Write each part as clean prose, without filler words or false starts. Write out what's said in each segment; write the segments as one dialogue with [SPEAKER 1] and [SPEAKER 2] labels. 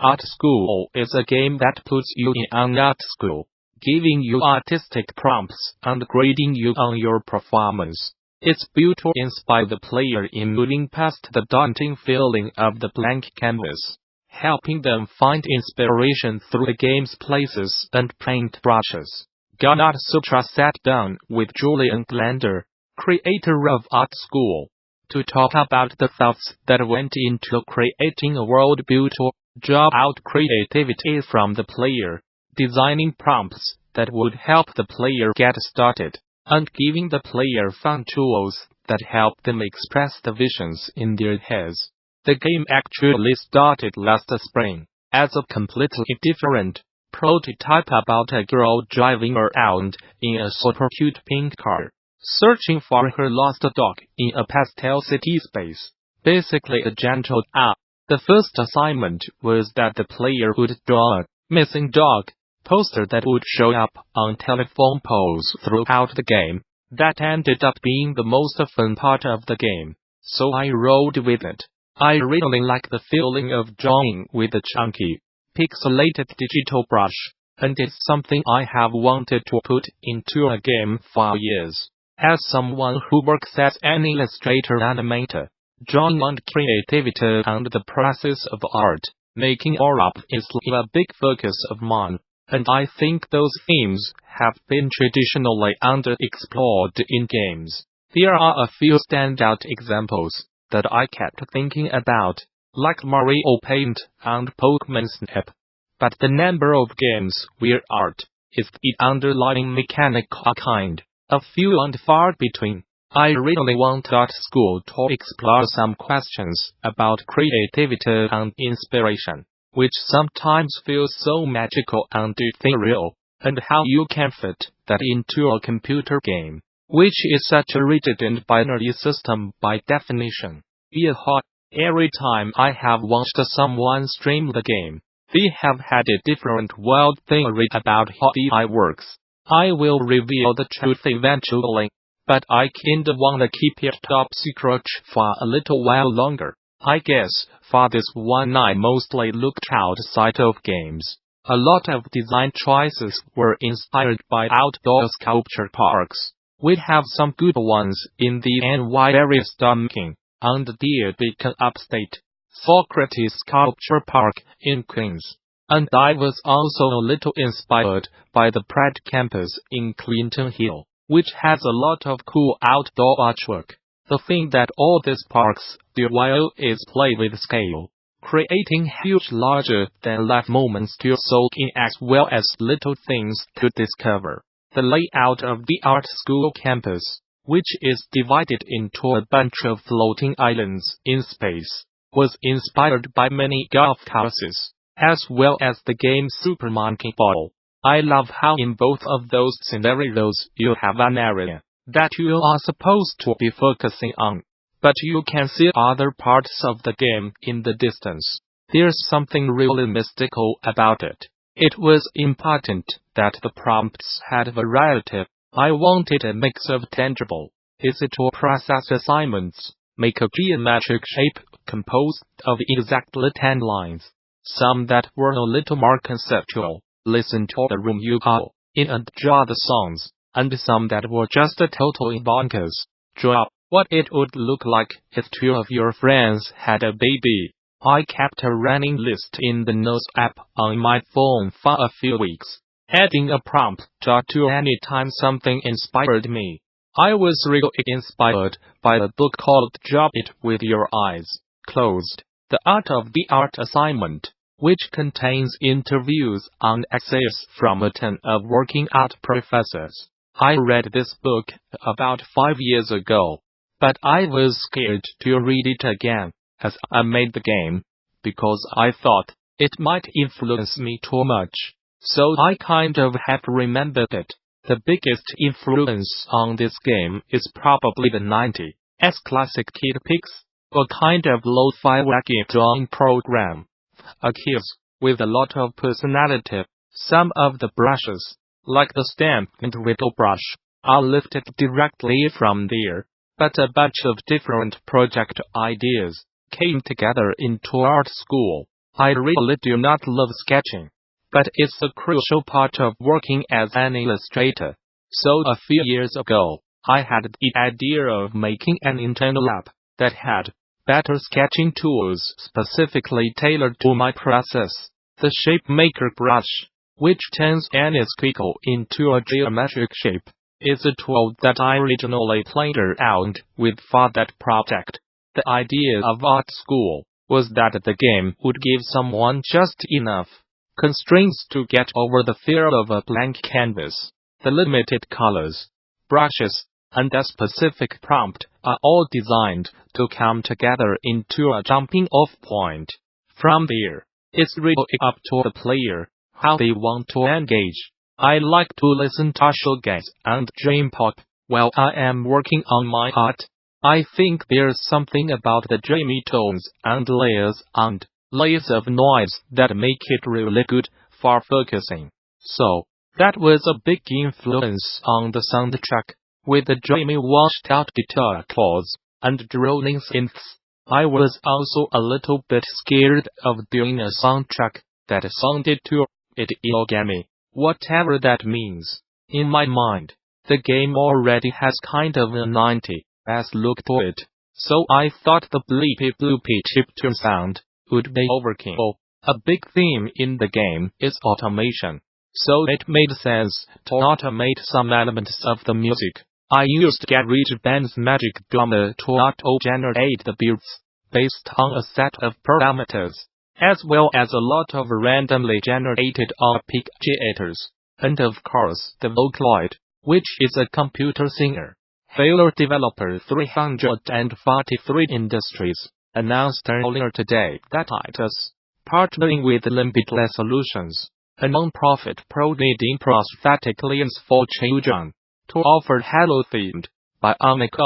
[SPEAKER 1] Art Sqoo is a game that puts you in an art school, giving you artistic prompts and grading you on your performance. It's built to inspire the player in moving past the daunting feeling of the blank canvas, helping them find inspiration through the game's places and paintbrushes. Gamasutra sat down with Julian Glander, creator of Art Sqoo, to talk about the thoughts that went into creating a world built to draw out creativity from the player, designing prompts that would help the player get started, and giving the player fun tools that help them express the visions in their heads. The game actually started last spring, as a completely different prototype about a girl driving around in a super cute pink car, searching for her lost dog in a pastel city space. Basically a gentle The first assignment was that the player would draw a missing dog poster that would show up on telephone poles throughout the game. That ended up being the most fun part of the game, so I rolled with it. I really like the feeling of drawing with a chunky, pixelated digital brush, and it's something I have wanted to put into a game for years. As someone who works as an illustrator animator, drawing and creativity and the process of art, making art is a big focus of mine, and I think those themes have been traditionally underexplored in games. There are a few standout examples that I kept thinking about, like Mario Paint and Pokemon Snap. But the number of games where art is the underlying mechanical kind, a few and far between. I really want Art Sqoo to explore some questions about creativity and inspiration, which sometimes feels so magical and ethereal, and how you can fit that into a computer game, which is such a rigid and binary system by definition. Every time I have watched someone stream the game, they have had a different wild theory about how AI works. I will reveal the truth eventually, but I kinda wanna keep it top secret for a little while longer. I guess for this one I mostly looked outside of games. A lot of design choices were inspired by outdoor sculpture parks. We have some good ones in the NY area Stomking, and Deer Beacon upstate, Socrates Sculpture Park in Queens. And I was also a little inspired by the Pratt campus in Clinton Hill, which has a lot of cool outdoor artwork. The thing that all these parks do well is play with scale, creating huge larger-than-life moments to soak in as well as little things to discover. The layout of the Art Sqoo campus, which is divided into a bunch of floating islands in space, was inspired by many golf courses, as well as the game Super Monkey Ball. I love how in both of those scenarios you have an area that you are supposed to be focusing on, but you can see other parts of the game in the distance. There's something really mystical about it. It was important that the prompts had variety. I wanted a mix of tangible, easy-to process assignments, make a geometric shape composed of exactly 10 lines, some that were a little more conceptual, listen to the room you are in and draw the songs, and some that were just totally bonkers. Draw what it would look like if two of your friends had a baby. I kept a running list in the Notes app on my phone for a few weeks, adding a prompt to any time something inspired me. I was really inspired by a book called Draw It With Your Eyes Closed, The Art of the Art Assignment, which contains interviews and essays from a ton of working art professors. I read this book about 5 years ago, but I was scared to read it again as I made the game, because I thought it might influence me too much. So I kind of have remembered it. The biggest influence on this game is probably the 90s classic Kid Pix, a kind of lo-fi wacky drawing program. A kiss with a lot of personality. Some of the brushes, like the stamp and whittle brush, are lifted directly from there, but a bunch of different project ideas came together into Art Sqoo. I really do not love sketching, but it's a crucial part of working as an illustrator. So a few years ago, I had the idea of making an internal app that had better sketching tools specifically tailored to my process. The Shape Maker brush, which turns any squiggle into a geometric shape, is a tool that I originally played around with for that project. The idea of Art Sqoo was that the game would give someone just enough constraints to get over the fear of a blank canvas. The limited colors, brushes, and a specific prompt are all designed to come together into a jumping-off point. From there, it's really up to the player how they want to engage. I like to listen to shoegaze and dream pop while I am working on my art. I think there's something about the dreamy tones and layers of noise that make it really good for focusing. So, that was a big influence on the soundtrack, with the dreamy washed-out guitar chords and droning synths. I was also a little bit scared of doing a soundtrack that sounded too origami, whatever that means. In my mind, the game already has kind of a 90s look to it, so I thought the bleepy bloopy chiptune sound would be overkill. A big theme in the game is automation, so it made sense to automate some elements of the music. I used GarageBand's Magic Drummer to auto-generate the beats based on a set of parameters, as well as a lot of randomly generated arpeggiators, and of course the Vocaloid, which is a computer singer. Failure Developer 343 Industries announced earlier today that it is partnering with Limitless Solutions, a non-profit providing prosthetic limbs for children, to offer Halo-themed, bionic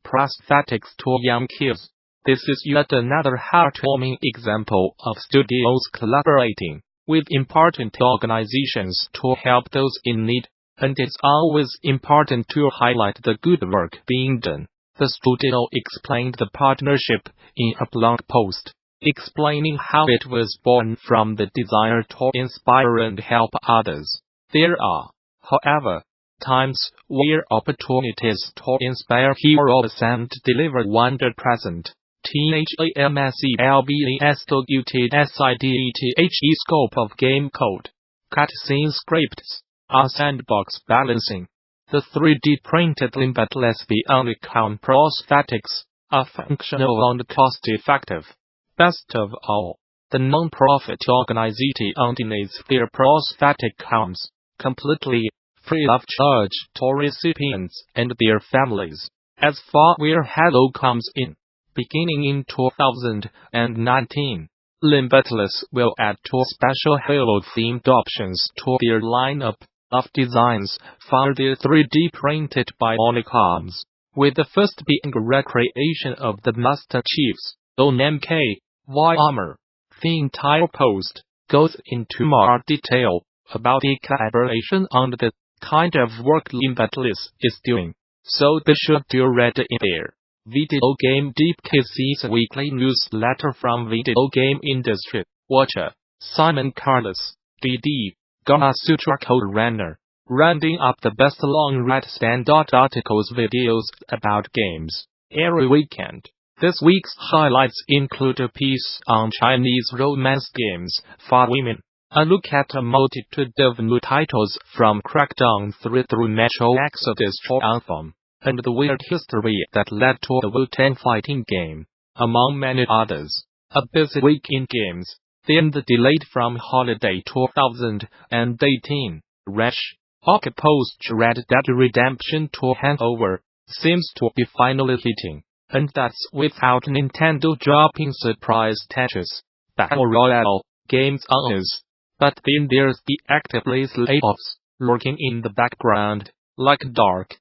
[SPEAKER 1] prosthetics to young kids. This is yet another heartwarming example of studios collaborating with important organizations to help those in need, and it's always important to highlight the good work being done. The studio explained the partnership in a blog post, explaining how it was born from the desire to inspire and help others. There are, however, times where opportunities to inspire heroes and deliver wonder present. THAMACLBESTUTSIDETHE scope of game code, cutscene scripts, sandbox balancing. The 3D printed limitless bionic prosthetics are functional and cost-effective. Best of all, the non-profit organization donates their prosthetic arms completely free of charge to recipients and their families. As for where Halo comes in, beginning in 2019, Limitless will add 2 special Halo-themed options to their lineup of designs for their 3D printed bionic arms, with the first being a recreation of the Master Chief's own MKY armor. The entire post goes into more detail about the collaboration and the kind of work Limitless is doing, so be sure to read in there. Video Game Deepcase's weekly newsletter from video game industry watcher Simon Carlos, DD, Gamasutra Code Runner, rounding up the best long-read standout articles videos about games every weekend. This week's highlights include a piece on Chinese romance games for women, a look at a multitude of new titles from Crackdown 3 through Metro Exodus to Anthem, and the weird history that led to the Wu-Tang fighting game, among many others. A busy week in games, then the delayed from holiday 2018 rush, post Red Dead Redemption 2 hangover, seems to be finally hitting, and that's without Nintendo dropping surprise Tetris Battle Royale games on us. But then there's the actively layoffs lurking in the background, like Dark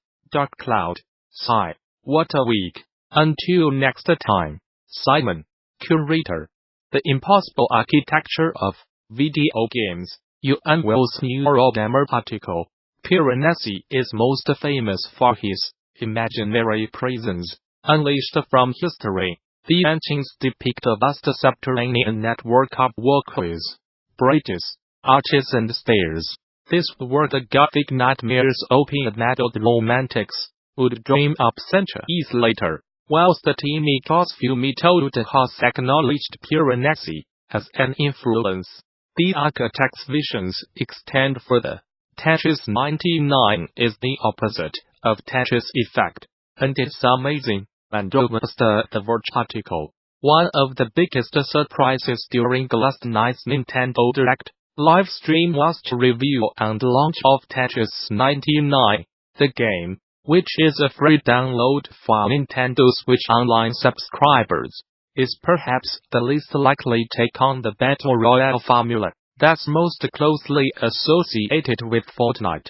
[SPEAKER 1] Cloud. Sigh, what a week. Until next time. Simon, curator. The Impossible Architecture of Video Games, Will's Eurogamer article. Piranesi is most famous for his imaginary prisons, unleashed from history. The engines depict a vast subterranean network of walkways, bridges, arches and stairs. This were the Gothic nightmares opium-addled romantics would dream up centuries later, whilst the teamy Cosfu method has acknowledged Piranesi as an influence. The architect's visions extend further. Tetris 99 is the opposite of Tetris Effect, and it's amazing, and almost the vertical. One of the biggest surprises during last night's Nintendo Direct live stream was to reveal and launch of Tetris 99, the game, which is a free download for Nintendo Switch Online subscribers, is perhaps the least likely take on the Battle Royale formula that's most closely associated with Fortnite.